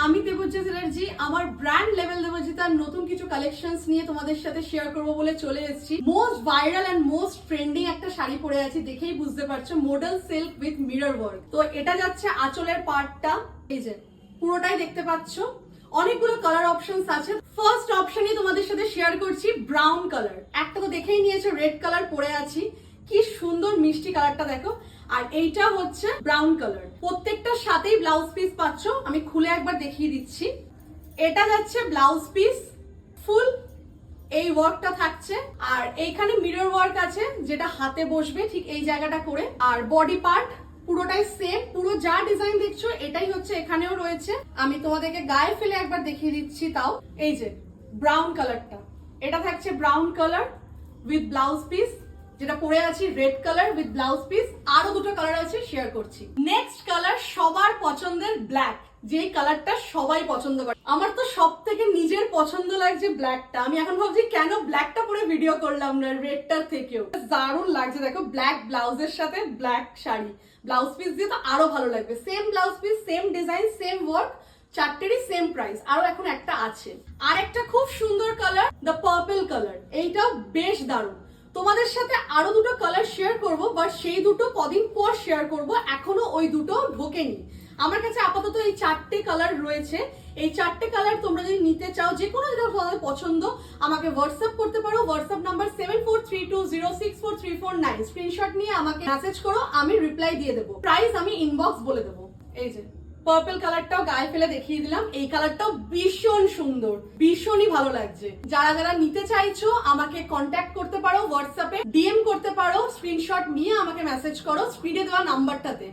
আমি দেবজ্যোতি চ্যাটার্জি আমার brand level দেবজ্যোতির নতুন কিছু কালেকশনস নিয়ে তোমাদের সাথে শেয়ার করব বলে চলে এসেছি। Most viral and most trending একটা শাড়ি পরে আছি, দেখেই বুঝতে পারছো, model silk with mirror work. তো এটা যাচ্ছে আঁচলের পার্টটা, এই যে পুরোটাই দেখতে পাচ্ছো। অনেকগুলো কালার অপশনস আছে। ফার্স্ট অপশনই তোমাদের সাথে শেয়ার করছি ব্রাউন কালার। একটা তো দেখেই নিয়েছো, রেড কালার পরে আছি, কি সুন্দর মিষ্টি কালারটা দেখো। আর এইটা হচ্ছে ব্রাউন কালার। প্রত্যেকটার সাথেই ব্লাউজ পিস পাচ্ছ, আমি খুলে একবার দেখিয়ে দিচ্ছি। এটা যাচ্ছে ব্লাউজ পিস, ফুল এই ওয়ার্কটা থাকছে। আর এইখানে মিরর ওয়ার্ক আছে, যেটা হাতে বসবে ঠিক এই জায়গাটা করে। আর বডি পার্ট পুরোটাই সেম, পুরো যা ডিজাইন দেখছো এটাই হচ্ছে এখানেও রয়েছে। আমি তোমাদেরকে গায়ে ফেলে একবার দেখিয়ে দিচ্ছি। তাও এই যে ব্রাউন কালারটা, এটা থাকছে brown colour with blouse piece, যেটা পরে আছি red colour with blouse piece. আরো দুটো কালার আছে, শেয়ার করছি। নেক্সট কালার সবার পছন্দের ব্ল্যাক, যেই কালারটা সবাই পছন্দ করে। আমার তো সব থেকে নিজের পছন্দ লাগছে ব্ল্যাকটা। আমি এখন ভাবছি কেন ব্ল্যাকটা পরে ভিডিও করলাম না রেডটার থেকেও। দারুণ লাগছে দেখো, ব্ল্যাক ব্লাউজের সাথে ব্ল্যাক শাড়ি, ব্লাউজ পিস দিয়ে তো আরো ভালো লাগবে। Same blouse piece, same design, same work, চারটেরই সেম প্রাইস। আরো এখন একটা আছে। আর একটা খুব সুন্দর কালার, দ্য পার্পল কালার, এইটাও বেশ দারুণ। তোমাদের সাথে আরো দুটো কালার শেয়ার করব, বাট সেই দুটো কদিন পর শেয়ার করব, এখনো ওই দুটো ঢোকেনি আমার কাছে। আপাতত এই চারটে কালার রয়েছে। এই চারটে কালার তোমরা যদি নিতে চাও, যে কোনো যেটা তোমাদের পছন্দ, আমাকে হোয়াটসঅ্যাপ করতে পারো। WhatsApp number 7432064349। স্ক্রিনশট নিয়ে আমাকে মেসেজ করো, আমি রিপ্লাই দিয়ে দেবো। প্রাইস আমি ইনবক্স বলে দেবো। এই যে পার্পল কালারটাও গায়ে ফেলে দেখিয়ে দিলাম। এই কালারটাও ভীষণ সুন্দর, ভীষণই ভালো লাগছে। যারা যারা নিতে চাইছো আমাকে কন্ট্যাক্ট করতে পারো, হোয়াটসঅ্যাপে ডিএম করতে পারো, স্ক্রিনশট নিয়ে আমাকে মেসেজ করো স্ক্রিনে দেওয়া নাম্বারটাতে।